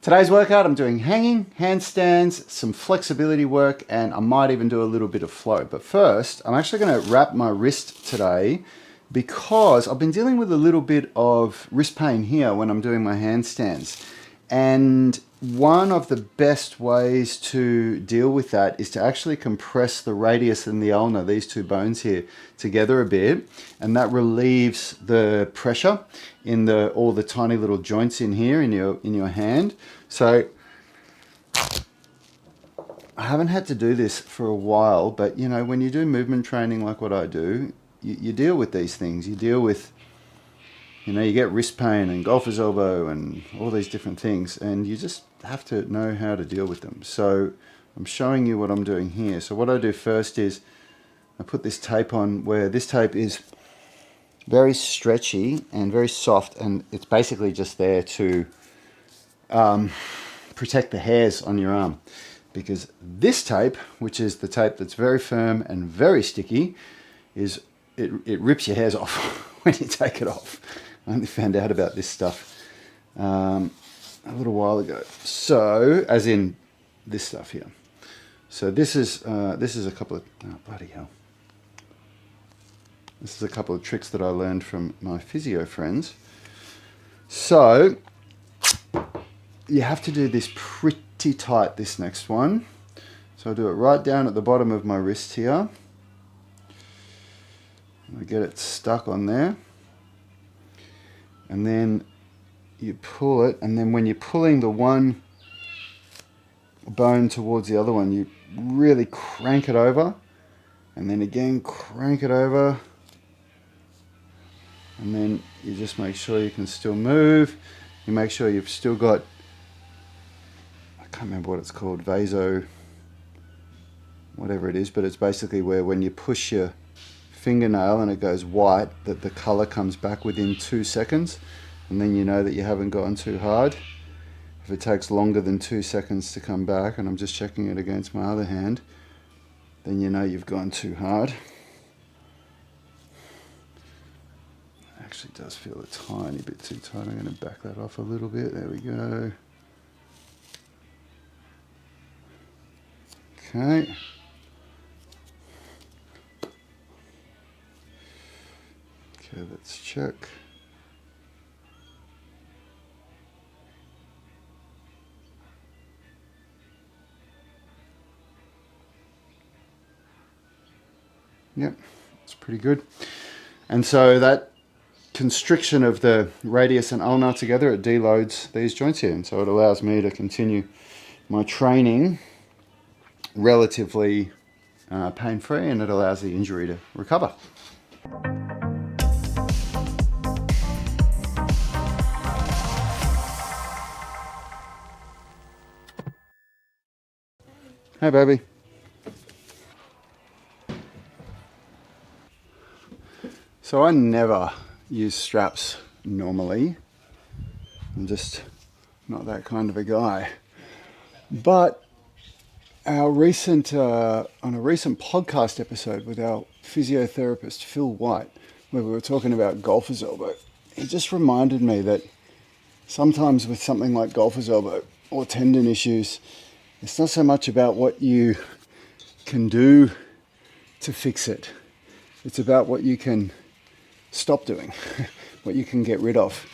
Today's workout, I'm doing hanging, handstands, some flexibility work, and I might even do a little bit of flow. But first, I'm actually going to wrap my wrist today because I've been dealing with a little bit of wrist pain here when I'm doing my handstands. And one of the best ways to deal with that is to actually compress the radius and the ulnar, these two bones here, together a bit, and that relieves the pressure in all the tiny little joints in here in your hand. So I haven't had to do this for a while, but you know, when you do movement training like what I do, you deal with these things. You deal with, you know, you get wrist pain and golfer's elbow and all these different things, and you just have to know how to deal with them. So I'm showing you what I'm doing here. So what I do first is I put this tape on, where this tape is very stretchy and very soft, and it's basically just there to protect the hairs on your arm. Because this tape, which is the tape that's very firm and very sticky, it rips your hairs off when you take it off. I only found out about this stuff a little while ago. So, as in this stuff here. So this is a couple of, oh bloody hell. This is a couple of tricks that I learned from my physio friends. So you have to do this pretty tight, this next one. So I do it right down at the bottom of my wrist here. I get it stuck on there. And then you pull it, and then when you're pulling the one bone towards the other one, you really crank it over, and then again crank it over, and then you just make sure you can still move. You make sure you've still got, I can't remember what it's called, vaso, whatever it is, but it's basically where when you push your fingernail and it goes white, that the color comes back within 2 seconds, and then you know that you haven't gone too hard. If it takes longer than 2 seconds to come back, and I'm just checking it against my other hand, then you know you've gone too hard. It actually does feel a tiny bit too tight. I'm going to back that off a little bit. There we go. Okay. Okay, let's check. Yep, it's pretty good. And so that constriction of the radius and ulnar together, it deloads these joints here, and so it allows me to continue my training relatively pain-free, and it allows the injury to recover. Hey baby. So I never use straps normally. I'm just not that kind of a guy. But on a recent podcast episode with our physiotherapist Phil White, where we were talking about golfer's elbow, he just reminded me that sometimes with something like golfer's elbow or tendon issues, it's not so much about what you can do to fix it. It's about what you can stop doing, what you can get rid of.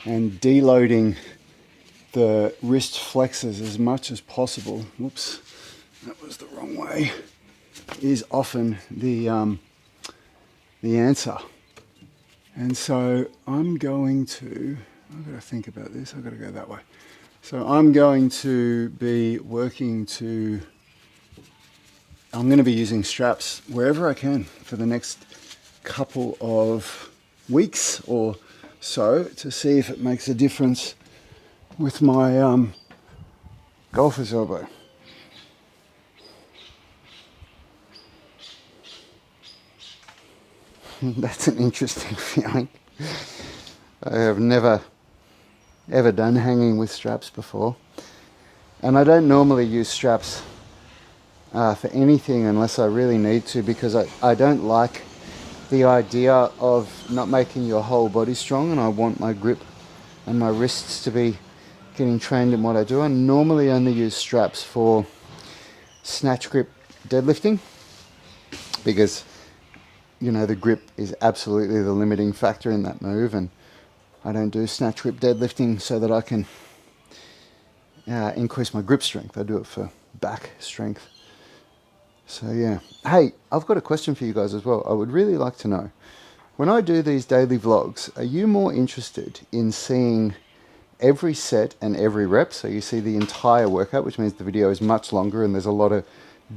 And deloading the wrist flexors as much as possible, whoops, that was the wrong way, is often the answer. And so I've got to think about this, I've got to go that way. So I'm going to be I'm going to be using straps wherever I can for the next couple of weeks or so to see if it makes a difference with my golfer's elbow. That's an interesting feeling. I have never ever done hanging with straps before, and I don't normally use straps for anything unless I really need to, because I don't like the idea of not making your whole body strong, and I want my grip and my wrists to be getting trained in what I do. I normally only use straps for snatch grip deadlifting because, you know, the grip is absolutely the limiting factor in that move, and I don't do snatch grip deadlifting so that I can increase my grip strength. I do it for back strength. So yeah. Hey, I've got a question for you guys as well. I would really like to know, when I do these daily vlogs, are you more interested in seeing every set and every rep, so you see the entire workout, which means the video is much longer and there's a lot of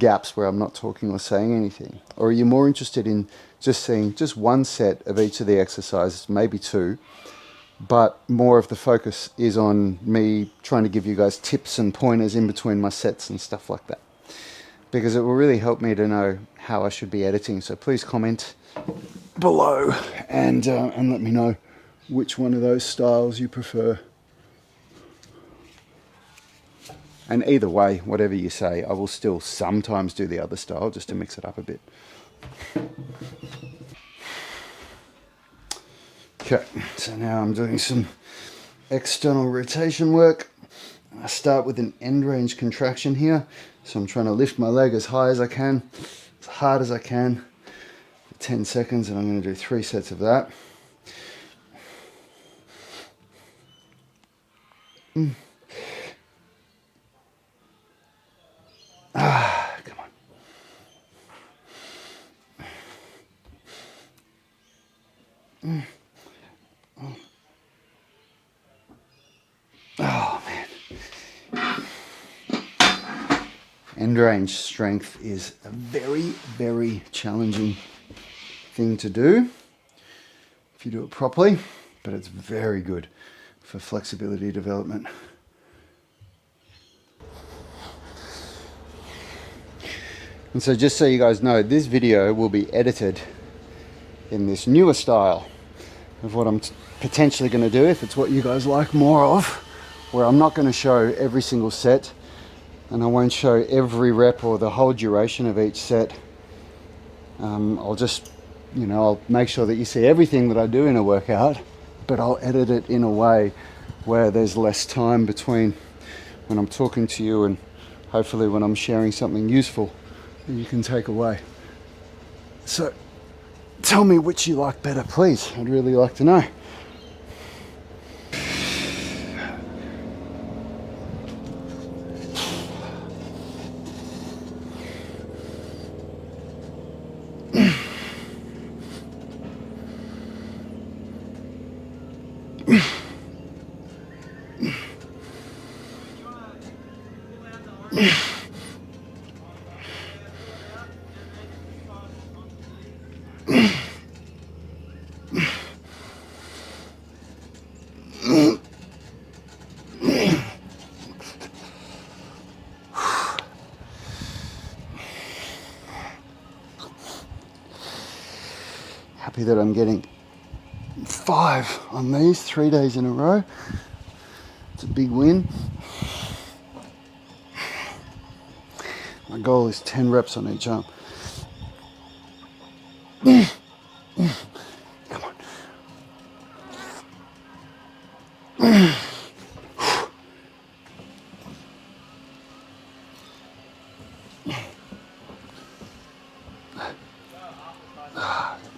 gaps where I'm not talking or saying anything? Or are you more interested in just seeing just one set of each of the exercises, maybe two, but more of the focus is on me trying to give you guys tips and pointers in between my sets and stuff like that? Because it will really help me to know how I should be editing. So please comment below and let me know which one of those styles you prefer. And either way, whatever you say, I will still sometimes do the other style just to mix it up a bit. Okay, so now I'm doing some external rotation work. I start with an end range contraction here. So I'm trying to lift my leg as high as I can, as hard as I can, for 10 seconds, and I'm going to do 3 sets of that. Come on. Oh man. End range strength is a very, very challenging thing to do if you do it properly, but it's very good for flexibility development. And so just so you guys know, this video will be edited in this newer style of what I'm potentially going to do, if it's what you guys like more of, where I'm not going to show every single set and I won't show every rep or the whole duration of each set. I'll just, you know, I'll make sure that you see everything that I do in a workout, but I'll edit it in a way where there's less time between when I'm talking to you and hopefully when I'm sharing something useful that you can take away. So tell me which you like better, please. I'd really like to know. Happy that I'm getting 5 on these 3 days in a row. It's a big win. My goal is 10 reps on each arm. Come on.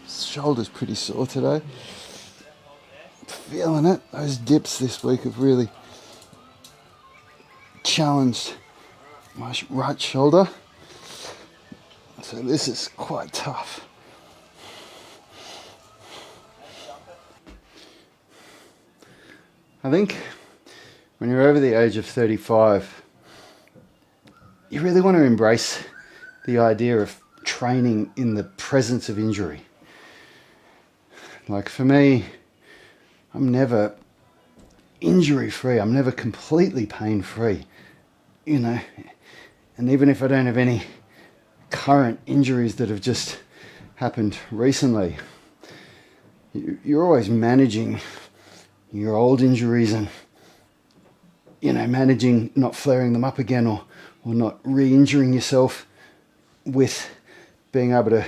Shoulder's pretty sore today. Feeling it. Those dips this week have really challenged my right shoulder. So this is quite tough. I think when you're over the age of 35, you really want to embrace the idea of training in the presence of injury. Like for me, I'm never injury free. I'm never completely pain free, you know. And even if I don't have any current injuries that have just happened recently, you're always managing your old injuries and, you know, managing not flaring them up again or not re-injuring yourself with being able to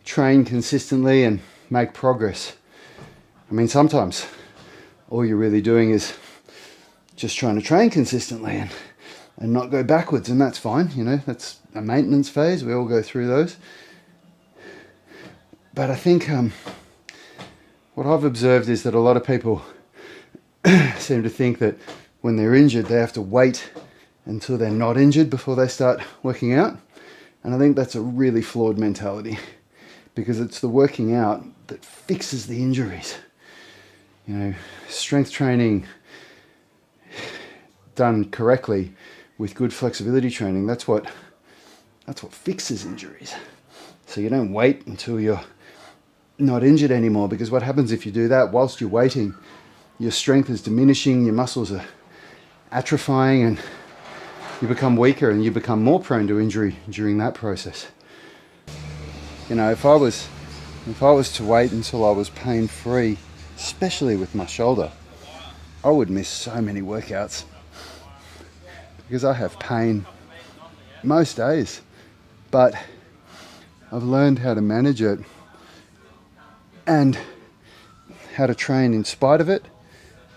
train consistently and make progress. I mean, sometimes all you're really doing is just trying to train consistently and not go backwards, and that's fine. You know, that's a maintenance phase. We all go through those. But I think what I've observed is that a lot of people seem to think that when they're injured, they have to wait until they're not injured before they start working out. And I think that's a really flawed mentality, because it's the working out that fixes the injuries. You know, strength training done correctly with good flexibility training, that's what fixes injuries. So you don't wait until you're not injured anymore, because what happens if you do that whilst you're waiting, your strength is diminishing, your muscles are atrophying, and you become weaker and you become more prone to injury during that process. You know, if I was to wait until I was pain-free, especially with my shoulder, I would miss so many workouts, because I have pain most days. But I've learned how to manage it and how to train in spite of it,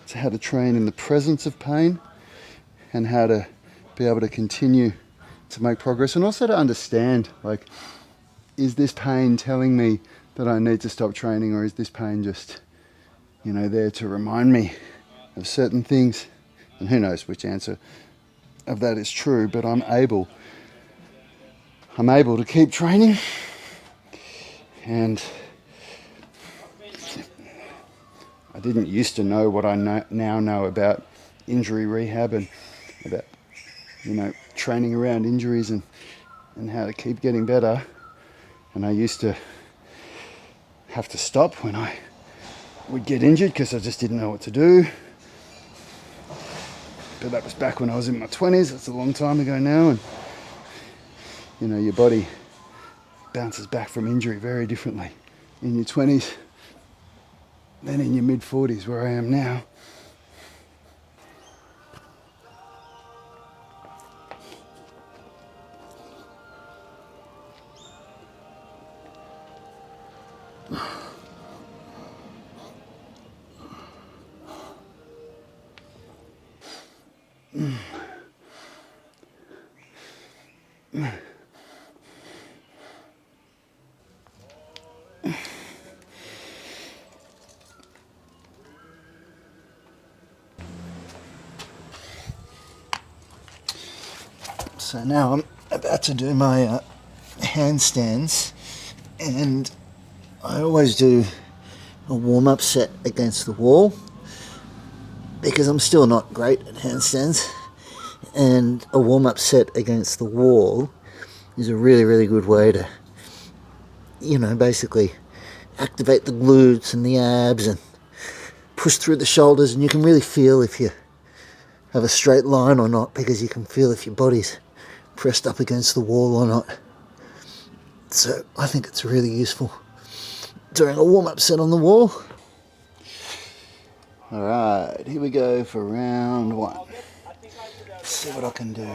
to how to train in the presence of pain, and how to be able to continue to make progress, and also to understand, like, is this pain telling me that I need to stop training, or is this pain just, you know, there to remind me of certain things? And who knows which answer of that is true, but I'm able to keep training. And I didn't used to know what I now know about injury rehab and about, you know, training around injuries and how to keep getting better. And I used to have to stop when I would get injured because I just didn't know what to do. But that was back when I was in my 20s. That's a long time ago now. And, you know, your body bounces back from injury very differently in your 20s than in your mid-40s, where I am now. So now I'm about to do my handstands, and I always do a warm-up set against the wall because I'm still not great at handstands, and a warm-up set against the wall is a really, really good way to, you know, basically activate the glutes and the abs and push through the shoulders, and you can really feel if you have a straight line or not, because you can feel if your body's pressed up against the wall or not. So I think it's really useful during a warm-up set on the wall. Alright, here we go for round one. Let's see what I can do.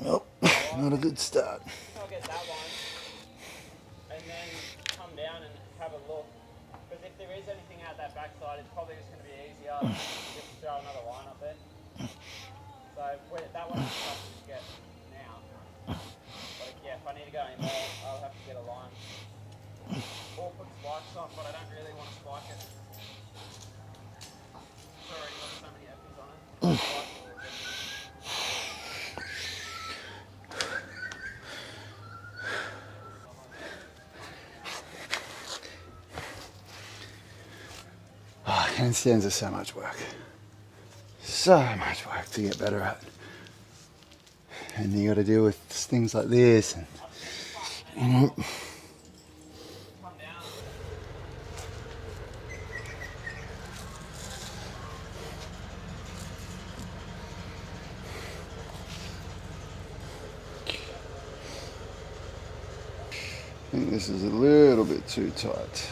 Nope, not a good start. I'll get that one, and then come down and have a look. Because if there is anything out that backside, it's probably just going to be easier to just throw another line up there. So that one I'll just get now. But yeah, if I need to go any more, I'll have to get a line. Or put spikes on, but I don't really want to spike it. It's already got so many F's on it. Handstands are so much work. So much work to get better at. And you got to deal with things like this. And, you know. I think this is a little bit too tight.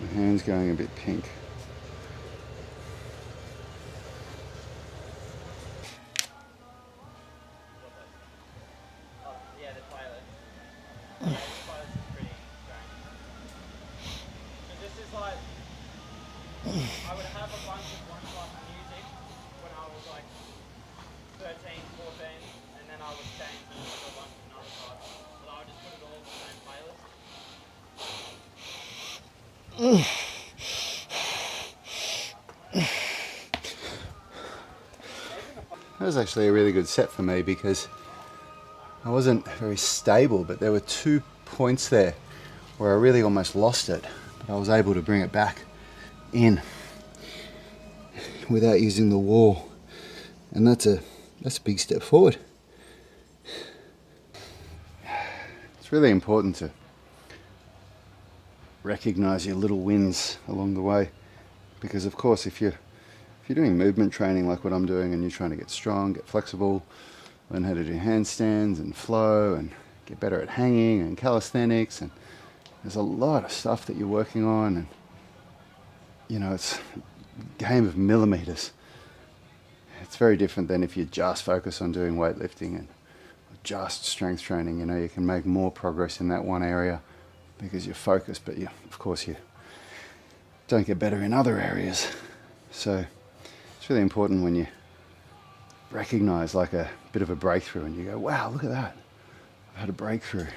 My hand's going a bit pink. Yeah, the playlist. Yeah, this one is pretty strange. But this is like, I would have a bunch of one-class music when I was like 13, 14, and then I would change and listen to a bunch of another type. But I would just put it all in the same playlist. That was actually a really good set for me because I wasn't very stable, but there were 2 points there where I really almost lost it, but I was able to bring it back in without using the wall, and that's a big step forward. It's really important to recognize your little wins along the way, because of course if you're doing movement training like what I'm doing and you're trying to get strong, get flexible, learn how to do handstands and flow and get better at hanging and calisthenics, and there's a lot of stuff that you're working on, and you know, it's a game of millimeters. It's very different than if you just focus on doing weightlifting and just strength training. You know, you can make more progress in that one area because you're focused, but of course you don't get better in other areas. So it's really important when you recognize like a bit of a breakthrough and you go, wow, look at that, I've had a breakthrough.